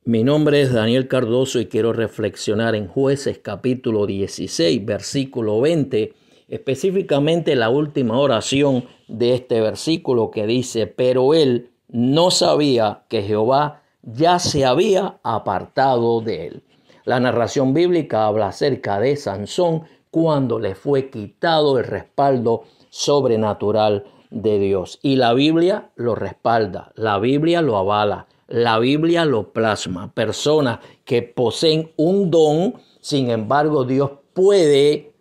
Mi nombre es Daniel Cardoso y quiero reflexionar en Jueces capítulo 16, versículo 20, específicamente la última oración de este versículo que dice: pero él no sabía que Jehová ya se había apartado de él. La narración bíblica habla acerca de Sansón cuando le fue quitado el respaldo sobrenatural de Dios. Y la Biblia lo respalda, la Biblia lo avala. La Biblia lo plasma. Personas que poseen un don, sin embargo, Dios puede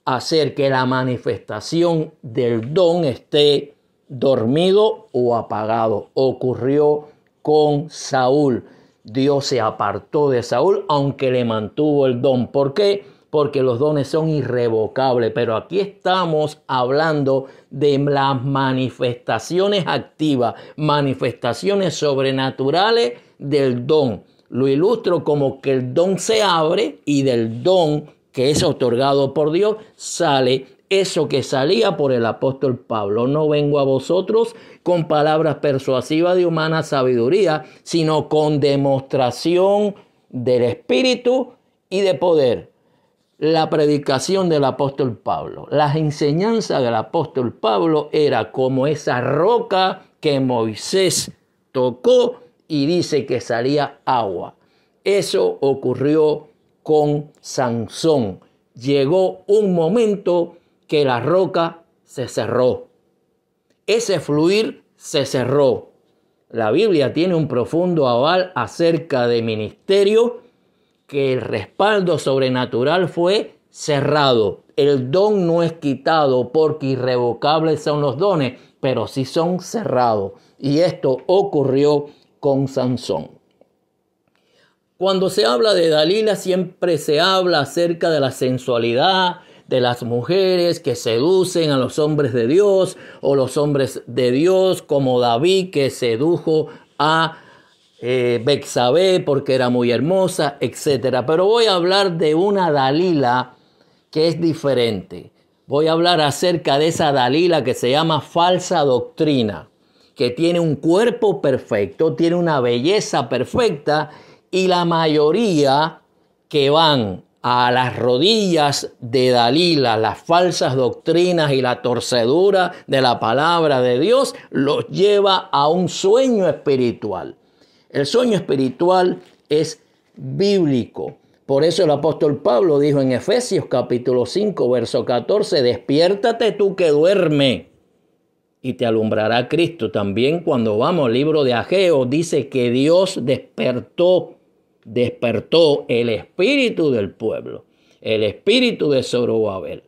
hacer que la manifestación del don esté dormido o apagado. Ocurrió con Saúl. Dios se apartó de Saúl, aunque le mantuvo el don. ¿Por qué? Porque los dones son irrevocables. Pero aquí estamos hablando de las manifestaciones activas, manifestaciones sobrenaturales del don. Lo ilustro como que el don se abre y del don que es otorgado por Dios sale eso que salía por el apóstol Pablo. No vengo a vosotros con palabras persuasivas de humana sabiduría, sino con demostración del Espíritu y de poder. La predicación del apóstol Pablo, las enseñanzas del apóstol Pablo era como esa roca que Moisés tocó y dice que salía agua. Eso ocurrió con Sansón. Llegó un momento que la roca se cerró. Ese fluir se cerró. La Biblia tiene un profundo aval acerca de ministerio, que el respaldo sobrenatural fue cerrado. El don no es quitado porque irrevocables son los dones, pero sí son cerrados. Y esto ocurrió con Sansón. Cuando se habla de Dalila, siempre se habla acerca de la sensualidad de las mujeres que seducen a los hombres de Dios, o los hombres de Dios como David, que sedujo a Betsabé porque era muy hermosa, etc. Pero voy a hablar de una Dalila que es diferente. Voy a hablar acerca de esa Dalila que se llama falsa doctrina, que tiene un cuerpo perfecto, tiene una belleza perfecta, y la mayoría que van a las rodillas de Dalila, las falsas doctrinas y la torcedura de la palabra de Dios, los lleva a un sueño espiritual. El sueño espiritual es bíblico. Por eso el apóstol Pablo dijo en Efesios capítulo 5, verso 14, despiértate tú que duerme y te alumbrará Cristo. También cuando vamos al libro de Ageo dice que Dios despertó el espíritu del pueblo, el espíritu de Zorobabel.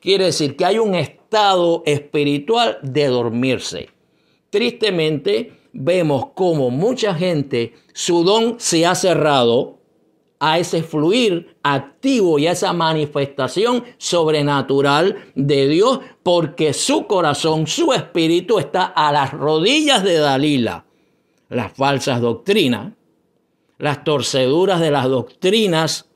Quiere decir que hay un estado espiritual de dormirse. Tristemente, vemos cómo mucha gente, su don se ha cerrado a ese fluir activo y a esa manifestación sobrenatural de Dios, porque su corazón, su espíritu está a las rodillas de Dalila. Las falsas doctrinas, las torceduras de las doctrinas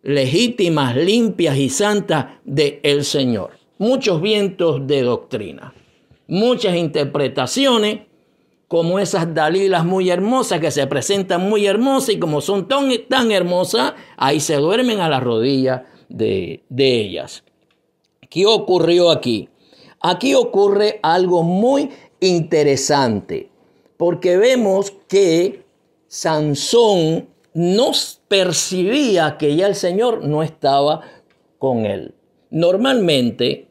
legítimas, limpias y santas del Señor. Muchos vientos de doctrina, muchas interpretaciones, como esas Dalilas muy hermosas que se presentan muy hermosas, y como son tan hermosas, ahí se duermen a las rodillas de ellas. ¿Qué ocurrió aquí? Aquí ocurre algo muy interesante, porque vemos que Sansón no percibía que ya el Señor no estaba con él. Normalmente,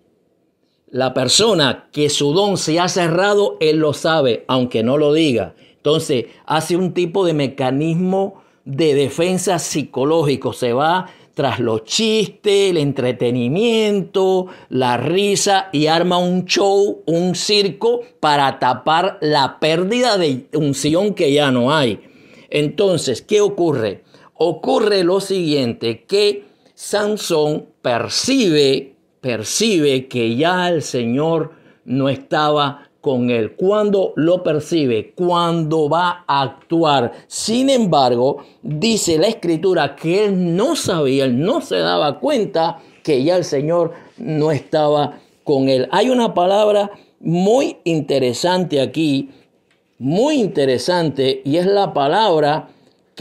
la persona que su don se ha cerrado, él lo sabe, aunque no lo diga. Entonces, hace un tipo de mecanismo de defensa psicológico. Se va tras los chistes, el entretenimiento, la risa, y arma un show, un circo, para tapar la pérdida de unción que ya no hay. Entonces, ¿qué ocurre? Ocurre lo siguiente, que Sansón percibe que ya el Señor no estaba con él. ¿Cuándo lo percibe? Cuando va a actuar. Sin embargo, dice la Escritura que él no sabía, él no se daba cuenta que ya el Señor no estaba con él. Hay una palabra muy interesante aquí, muy interesante, y es la palabra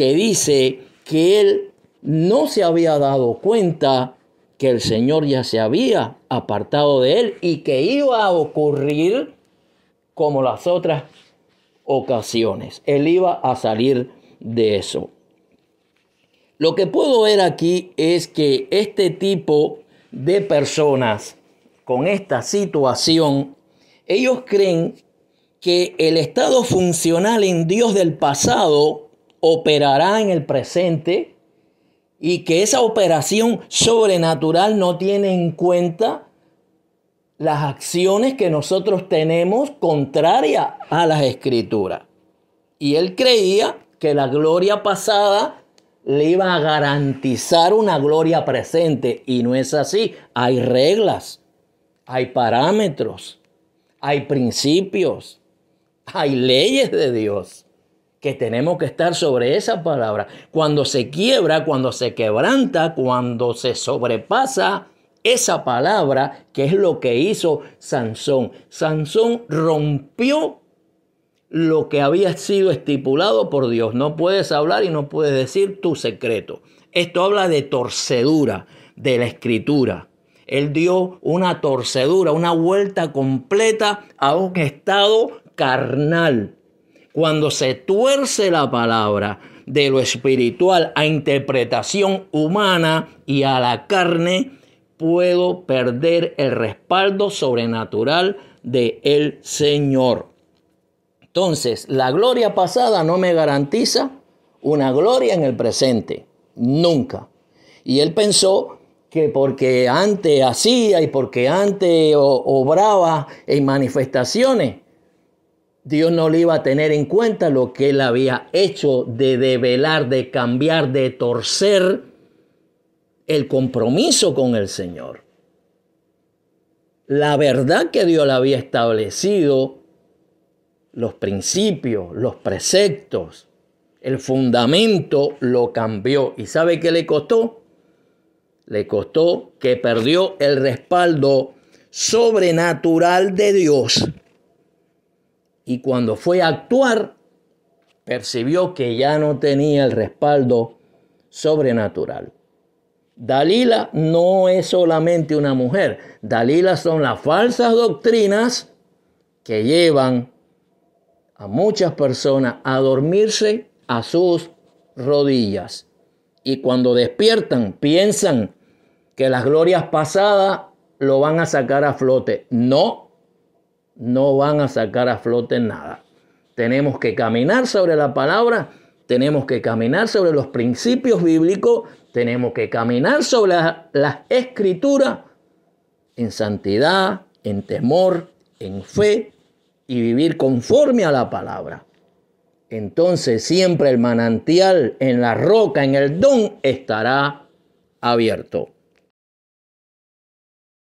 que dice que él no se había dado cuenta que el Señor ya se había apartado de él y que iba a ocurrir como las otras ocasiones. Él iba a salir de eso. Lo que puedo ver aquí es que este tipo de personas con esta situación, ellos creen que el estado funcional en Dios del pasado operará en el presente y que esa operación sobrenatural no tiene en cuenta las acciones que nosotros tenemos contrarias a las Escrituras. Y él creía que la gloria pasada le iba a garantizar una gloria presente, y no es así. Hay reglas, hay parámetros, hay principios, hay leyes de Dios que tenemos que estar sobre esa palabra. Cuando se quiebra, cuando se quebranta, cuando se sobrepasa esa palabra, que es lo que hizo Sansón. Sansón rompió lo que había sido estipulado por Dios. No puedes hablar y no puedes decir tu secreto. Esto habla de torcedura de la Escritura. Él dio una torcedura, una vuelta completa a un estado carnal. Cuando se tuerce la palabra de lo espiritual a interpretación humana y a la carne, puedo perder el respaldo sobrenatural del Señor. Entonces, la gloria pasada no me garantiza una gloria en el presente. Nunca. Y él pensó que porque antes hacía y porque antes obraba en manifestaciones, Dios no le iba a tener en cuenta lo que él había hecho de develar, de cambiar, de torcer el compromiso con el Señor. La verdad que Dios le había establecido, los principios, los preceptos, el fundamento lo cambió. ¿Y sabe qué le costó? Le costó que perdió el respaldo sobrenatural de Dios. Y cuando fue a actuar, percibió que ya no tenía el respaldo sobrenatural. Dalila no es solamente una mujer. Dalila son las falsas doctrinas que llevan a muchas personas a dormirse a sus rodillas. Y cuando despiertan, piensan que las glorias pasadas lo van a sacar a flote. No van a sacar a flote nada. Tenemos que caminar sobre la palabra, tenemos que caminar sobre los principios bíblicos, tenemos que caminar sobre las Escrituras en santidad, en temor, en fe y vivir conforme a la palabra. Entonces siempre el manantial en la roca, en el don, estará abierto.